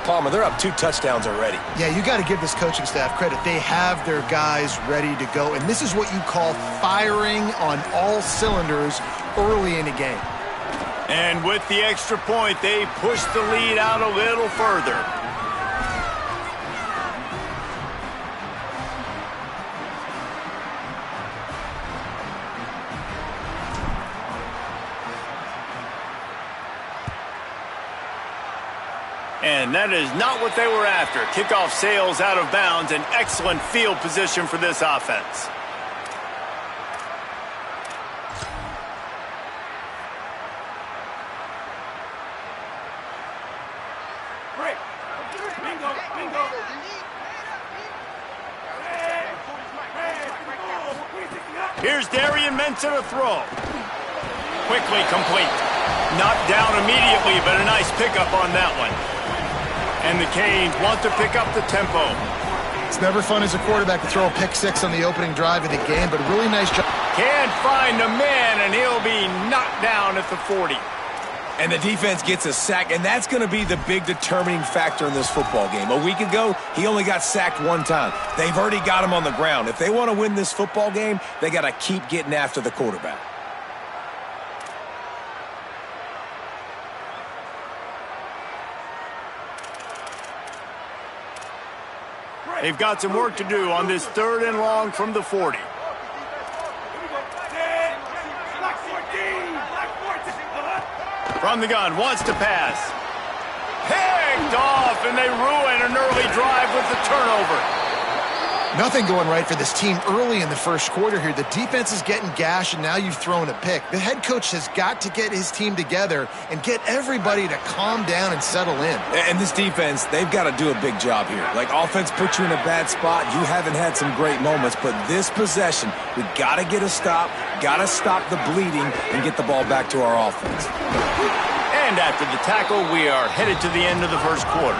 Palmer, they're up 2 touchdowns already. Yeah, you got to give this coaching staff credit. They have their guys ready to go, and this is what you call firing on all cylinders early in a game. And with the extra point, they push the lead out a little further. And that is not what they were after. Kickoff sails out of bounds. An excellent field position for this offense. Here's Darian Mensa to throw. Quickly complete. Knocked down immediately, but a nice pickup on that one. And the Canes want to pick up the tempo. It's never fun as a quarterback to throw a pick six on the opening drive of the game, but a really nice job. Can't find a man, and he'll be knocked down at the 40. And the defense gets a sack, and that's going to be the big determining factor in this football game. A week ago, he only got sacked 1 time. They've already got him on the ground. If they want to win this football game, they got to keep getting after the quarterback. They've got some work to do on this 3rd and long from the 40. From the gun, wants to pass. Picked off, and they ruin an early drive with the turnover. Nothing going right for this team early in the first quarter here. The defense is getting gashed, and now you've thrown a pick. The head coach has got to get his team together and get everybody to calm down and settle in. And this defense, they've got to do a big job here. Like, offense put you in a bad spot. You haven't had some great moments, but this possession, we got to get a stop, got to stop the bleeding, and get the ball back to our offense. And after the tackle, we are headed to the end of the first quarter.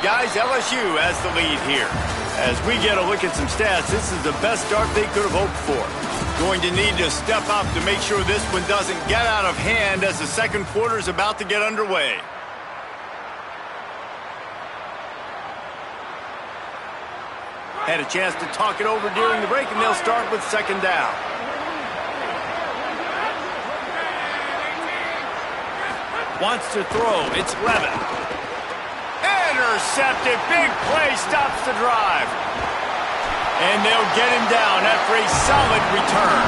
Guys, LSU has the lead here. As we get a look at some stats, this is the best start they could have hoped for. Going to need to step up to make sure this one doesn't get out of hand as the second quarter is about to get underway. Had a chance to talk it over during the break, and they'll start with 2nd down. Wants to throw. It's Levin. Intercepted. Big play stops the drive. And they'll get him down after a solid return.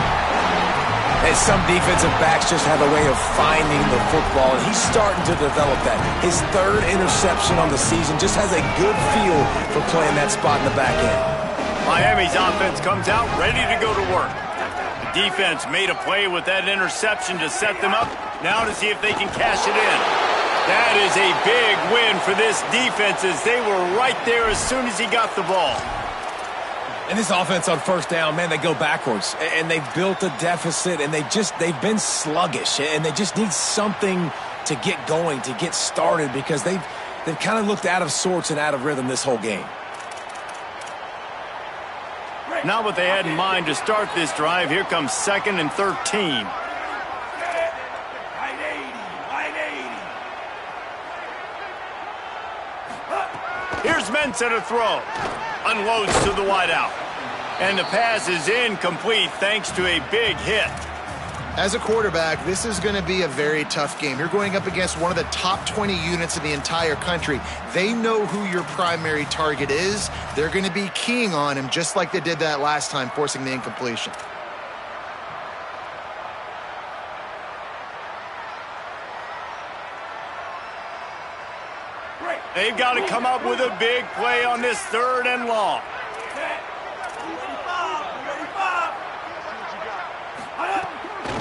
And some defensive backs just have a way of finding the football, and he's starting to develop that. His 3rd interception on the season, just has a good feel for playing that spot in the back end. Miami's offense comes out ready to go to work. The defense made a play with that interception to set them up. Now to see if they can cash it in. That is a big win for this defense as they were right there as soon as he got the ball. And this offense on 1st down, man, they go backwards. And they've built a deficit, and they've been sluggish. And they just need something to get going, to get started, because they've kind of looked out of sorts and out of rhythm this whole game. Not what they had in mind to start this drive. Here comes 2nd and 13. Here's Mensa to throw. Unloads to the wideout. And the pass is incomplete thanks to a big hit. As a quarterback, this is going to be a very tough game. You're going up against one of the top 20 units in the entire country. They know who your primary target is. They're going to be keying on him just like they did that last time, forcing the incompletion. They've got to come up with a big play on this 3rd and long.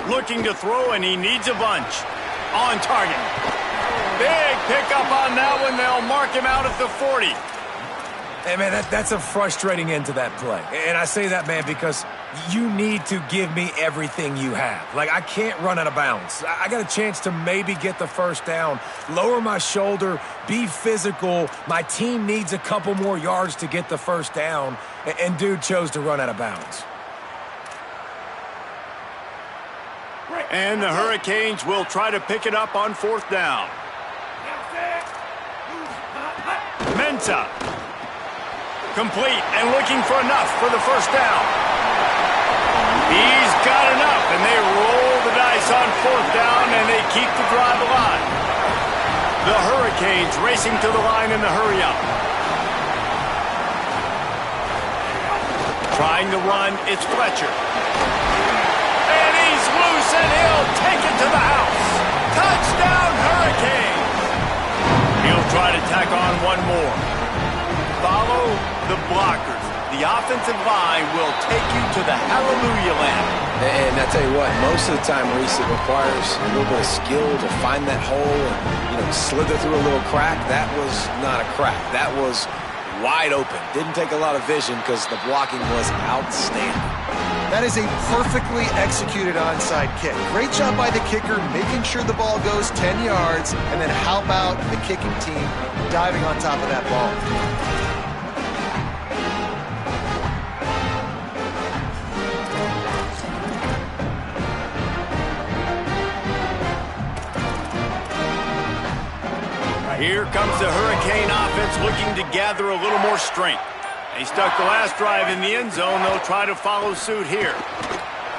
Looking to throw, and he needs a bunch. On target. Big pickup on that one. They'll mark him out at the 40. Hey, man, that's a frustrating end to that play. And I say that, man, because you need to give me everything you have. Like, I can't run out of bounds. I got a chance to maybe get the 1st down, lower my shoulder, be physical. My team needs a couple more yards to get the 1st down, and dude chose to run out of bounds. And the Hurricanes will try to pick it up on 4th down. Mensah. Complete and looking for enough for the 1st down. He's got enough, and they roll the dice on 4th down, and they keep the drive alive. The Hurricanes racing to the line in the hurry-up. Trying to run, it's Fletcher. And he's loose, and he'll take it to the house. Touchdown, Hurricanes! He'll try to tack on one more. Follow the blockers. The offensive line will take you to the hallelujah land. And I tell you what, most of the time, Reese, it requires a little bit of skill to find that hole and, slither through a little crack. That was not a crack. That was wide open. Didn't take a lot of vision because the blocking was outstanding. That is a perfectly executed onside kick. Great job by the kicker, making sure the ball goes 10 yards, and then how about the kicking team diving on top of that ball? Here comes the Hurricane offense looking to gather a little more strength. They stuck the last drive in the end zone. They'll try to follow suit here.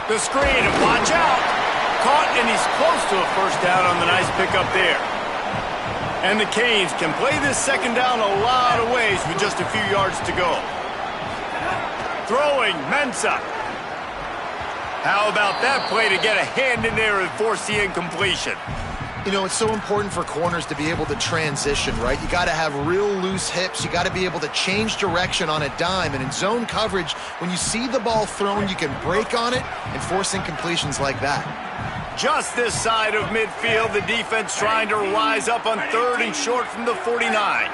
The screen, and watch out. Caught, and he's close to a 1st down on the nice pickup there. And the Canes can play this 2nd down a lot of ways with just a few yards to go. Throwing, Mensah. How about that play to get a hand in there and force the incompletion? It's so important for corners to be able to transition, right? You got to have real loose hips. You got to be able to change direction on a dime. And in zone coverage, when you see the ball thrown, you can break on it and force incompletions like that. Just this side of midfield, the defense trying to rise up on 3rd and short from the 49.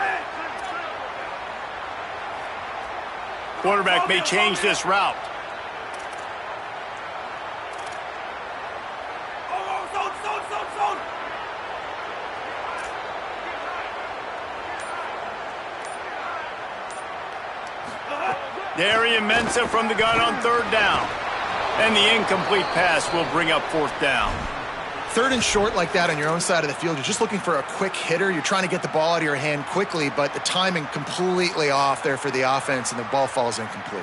Quarterback may change this route. Darian Mensah from the gun on 3rd down. And the incomplete pass will bring up 4th down. 3rd and short like that on your own side of the field, you're just looking for a quick hitter. You're trying to get the ball out of your hand quickly, but the timing completely off there for the offense, and the ball falls incomplete.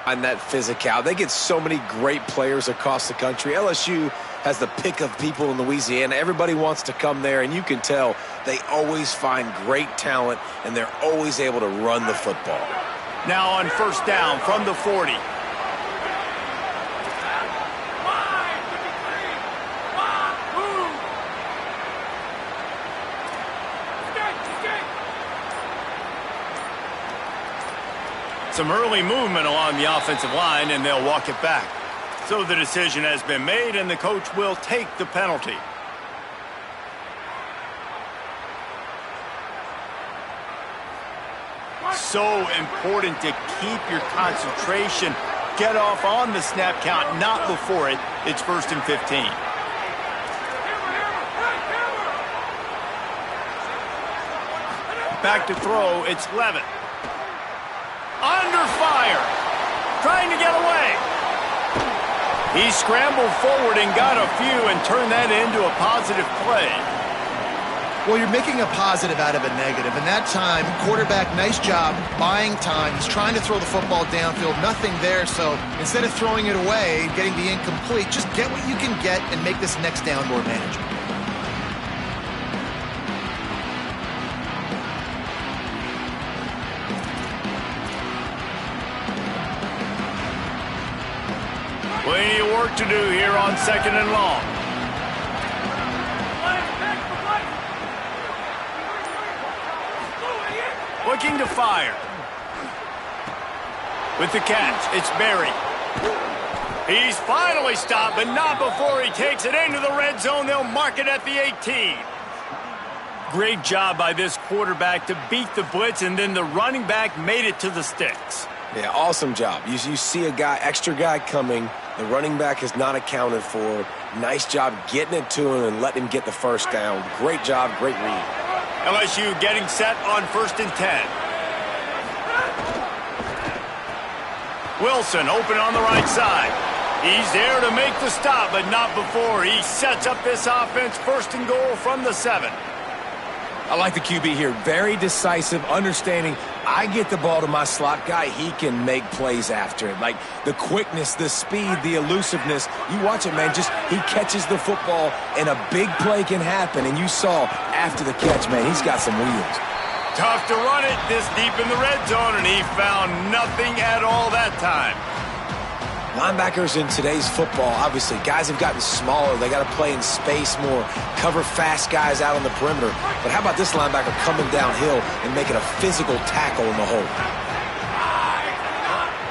And that physical. They get so many great players across the country. LSU has the pick of people in Louisiana. Everybody wants to come there, and you can tell they always find great talent, and they're always able to run the football. Now on 1st down from the 40. Some early movement along the offensive line, and they'll walk it back. So the decision has been made, and the coach will take the penalty. So important to keep your concentration. Get off on the snap count, not before it. It's 1st and 15. Back to throw, it's Levitt. Under fire, trying to get away. He scrambled forward and got a few and turned that into a positive play. Well, you're making a positive out of a negative, and that time, quarterback, nice job, buying time. He's trying to throw the football downfield, nothing there, so instead of throwing it away, getting the incomplete, just get what you can get and make this next down more manageable. Plenty of work to do here on 2nd and long. Looking to fire. With the catch, it's Berry. He's finally stopped, but not before he takes it into the red zone. They'll mark it at the 18. Great job by this quarterback to beat the blitz, and then the running back made it to the sticks. Yeah, awesome job. You see a extra guy coming. The running back is not accounted for. Nice job getting it to him and letting him get the 1st down. Great job, great read. LSU getting set on 1st and 10. Wilson open on the right side. He's there to make the stop, but not before. He sets up this offense 1st and goal from the 7. I like the QB here. Very decisive, understanding I get the ball to my slot guy, he can make plays after it. Like the quickness, the speed, the elusiveness. You watch it, man, just he catches the football and a big play can happen. And you saw after the catch, man, he's got some wheels. Tough to run it this deep in the red zone, and he found nothing at all that time. Linebackers in today's football, obviously, guys have gotten smaller. They got to play in space more, cover fast guys out on the perimeter. But how about this linebacker coming downhill and making a physical tackle in the hole?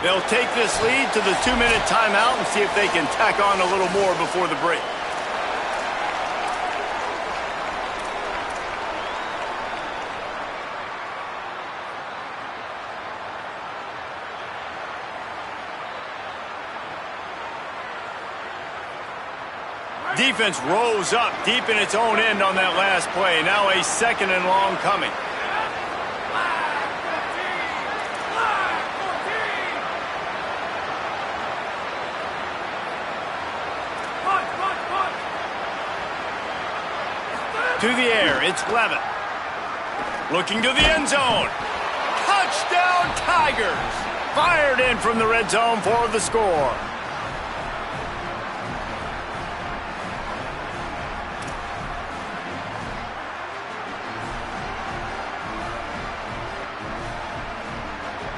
They'll take this lead to the 2-minute timeout and see if they can tack on a little more before the break. Defense rose up deep in its own end on that last play. Now a 2nd and long coming. To the air, it's Levitt. Looking to the end zone. Touchdown Tigers! Fired in from the red zone for the score.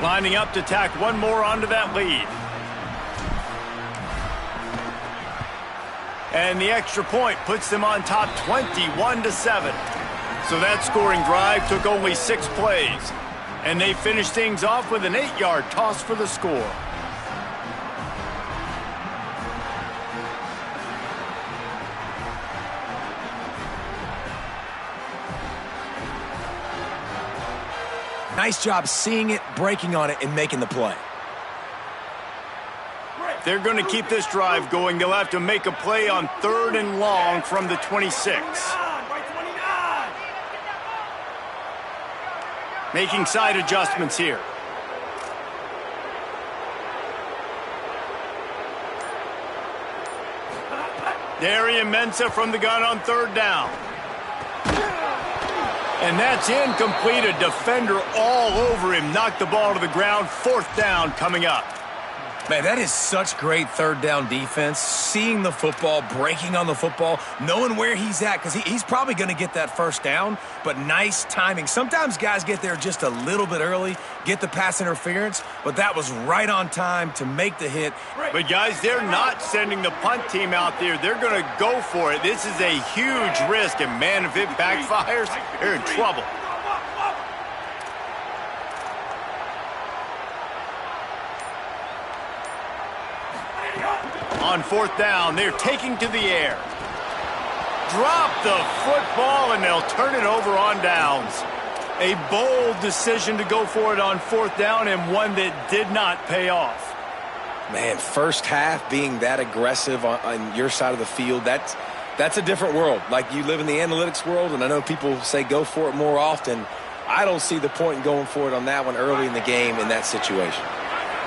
Lining up to tack one more onto that lead. And the extra point puts them on top 21-7. So that scoring drive took only 6 plays. And they finished things off with an 8-yard toss for the score. Nice job seeing it, breaking on it, and making the play. They're going to keep this drive going. They'll have to make a play on 3rd and long from the 26. Making side adjustments here. Darian Mensah from the gun on 3rd down. And that's incomplete. A defender all over him. Knocked the ball to the ground. 4th down coming up. Man, that is such great 3rd down defense. Seeing the football, breaking on the football, knowing where he's at, because he's probably going to get that 1st down, but nice timing. Sometimes guys get there just a little bit early, get the pass interference, but that was right on time to make the hit. But, guys, they're not sending the punt team out there. They're going to go for it. This is a huge risk, and, man, if it backfires, they're in trouble. On 4th down, they're taking to the air. Drop the football, and they'll turn it over on downs. A bold decision to go for it on 4th down, and one that did not pay off. Man, first half being that aggressive on your side of the field, that's a different world. Like, you live in the analytics world, and I know people say go for it more often. I don't see the point in going for it on that one early in the game in that situation.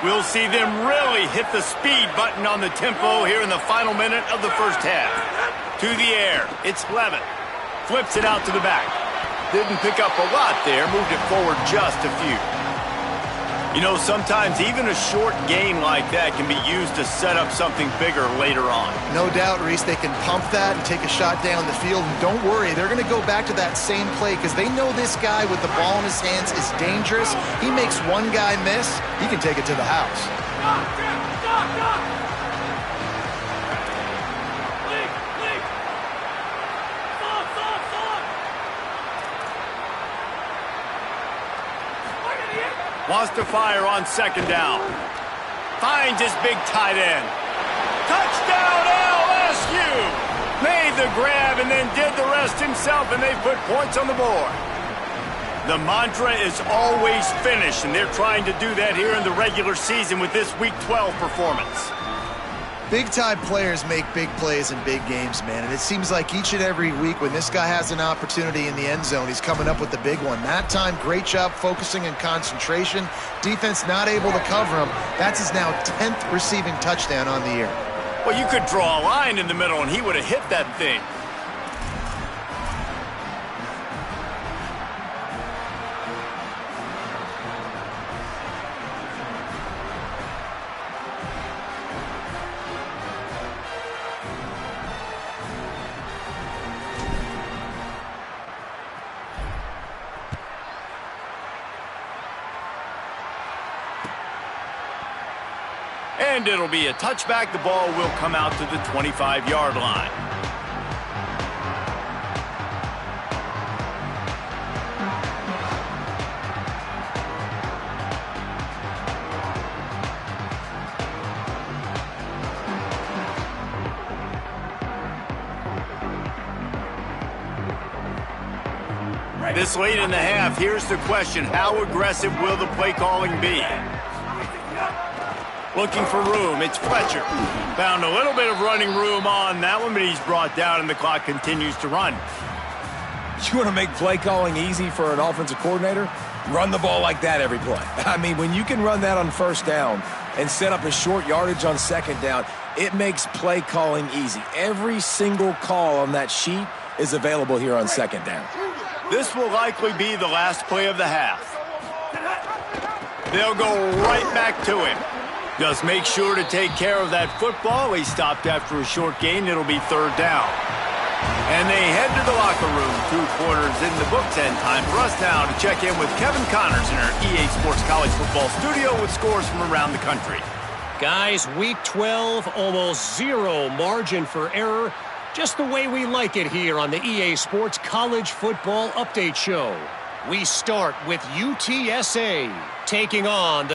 We'll see them really hit the speed button on the tempo here in the final minute of the first half. To the air, it's Levitt. Flips it out to the back. Didn't pick up a lot there, moved it forward just a few. You know, sometimes even a short gain like that can be used to set up something bigger later on. No doubt, Reese, they can pump that and take a shot down the field. And don't worry, they're going to go back to that same play because they know this guy with the ball in his hands is dangerous. He makes one guy miss, he can take it to the house. Wants to fire on 2nd down. Finds his big tight end. Touchdown LSU! Made the grab and then did the rest himself, and they put points on the board. The mantra is always finish, and they're trying to do that here in the regular season with this Week 12 performance. Big-time players make big plays in big games, man, and it seems like each and every week when this guy has an opportunity in the end zone, he's coming up with the big one. That time, great job focusing and concentration. Defense not able to cover him. That's his now 10th receiving touchdown on the year. Well, you could draw a line in the middle, and he would have hit that thing. And it'll be a touchback. The ball will come out to the 25-yard line. This late in the half, here's the question. How aggressive will the play calling be? Looking for room, it's Fletcher. Found a little bit of running room on that one, but he's brought down and the clock continues to run. You want to make play calling easy for an offensive coordinator? Run the ball like that every play. I mean, when you can run that on first down and set up a short yardage on second down, it makes play calling easy. Every single call on that sheet is available here on second down. This will likely be the last play of the half. They'll go right back to him. Just make sure to take care of that football. He stopped after a short gain. It'll be third down. And they head to the locker room. 2 quarters in the books, and time for us now to check in with Kevin Connors in our EA Sports College Football studio with scores from around the country. Guys, week 12, almost zero margin for error. Just the way we like it here on the EA Sports College Football Update Show. We start with UTSA taking on the